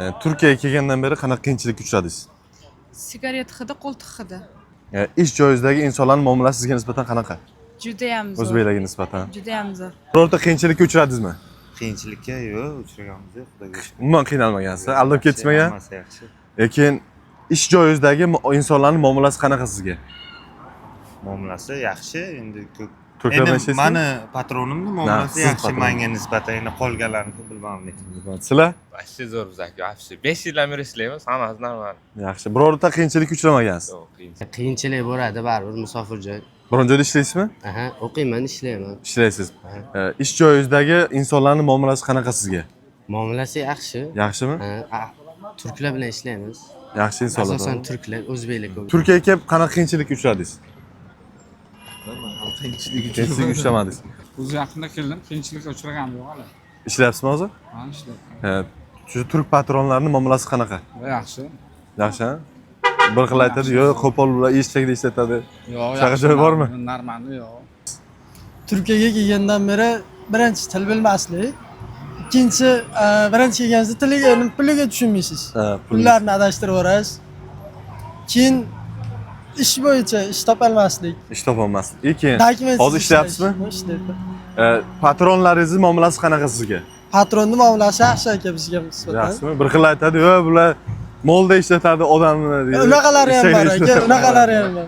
Turkiyaga kelgandan beri qanaqa qiyinchilikka uchradingiz? Sigaret hidi, qo'ltiq hidi. Ish joyingizidagi insonlarning muomalasi sizga nisbatan qanaqa? Judayam zo'r. O'zbeklarga nisbatan. Judayam zo'r. Birorta qiyinchilikka uchradingizmi? Qiyinchilikka yo'q, uchraganmiz yo'q, xudoga shukr. Umuman qiynalmagansiz, aldab ketishmagan. Hammasi yaxshi. Lekin ish joyingizdagi insonlarning muomalasi qanaqa sizga? Muomalasi yaxshi, endi ko'p. Turkiyada Endi ishlaysizmi? mani patronimning muomalasi siz yaxshi patron. menga nisbatan, endi qolganlarini bilmayman. Sizlar? Вообще zo'r bizaki, вообще 5 yildan beri ishlaymiz, hammasi normal. Yaxshi. Birorta qiyinchilikka uchramagansiz. Yo'q, qiyin. Qiyinchilik bo'ladi baribir musofir joy. Biron joyda ishlaysizmi? Aha, o'qiyman, ishlayman. Ishlaysiz. Ish joyingizdagi insonlarning muomalasi qanaqa sizga? Muomalasi yaxshi. Yaxshimi? Turklar bilan ishlaymiz. Yaxshi insonlar. Asosan turklar, o'zbeklar ko'p. Turkiyaga kelib qanaqa qiyinchilikka uchradingiz? Qiyinchilikka uchramadingiz. O'zi yaqinda keldim, qiyinchilikka uchraganim yo'q hali. Ishlayapsizmi hozir? Ha, ishlayapman. Shu turk patronlarining muomalasi qanaqa? Yaxshi. Yaxshi. Bir xil aytadi, yo'q, qo'pol ular eshakda ishlatadi. Yo'q, Shunaqa joy bormi? Normalmi, yo'q. Turkiyaga kelgandan beri birinchi til bilmaslik, ikkinchi birinchi kelganingizda tiliga, puliga tushunmaysiz. Pullarni adashtirib yuborasiz. Keyin ish bo'yicha ish topolmaslik. Ish topolmaslik. Keyin Dokumentsiz hozir ishlayapsizmi? Ishlayapman. Patronlaringizni muomalasi qanaqa sizga? Patronni muomalasi yaxshi aka bizga nisbatan. Yaxshimi? Bir xil aytadi, yo'q, bular molda ishlatadi odamni deydi. Unaqalari ham bor aka, unaqalari ham bor.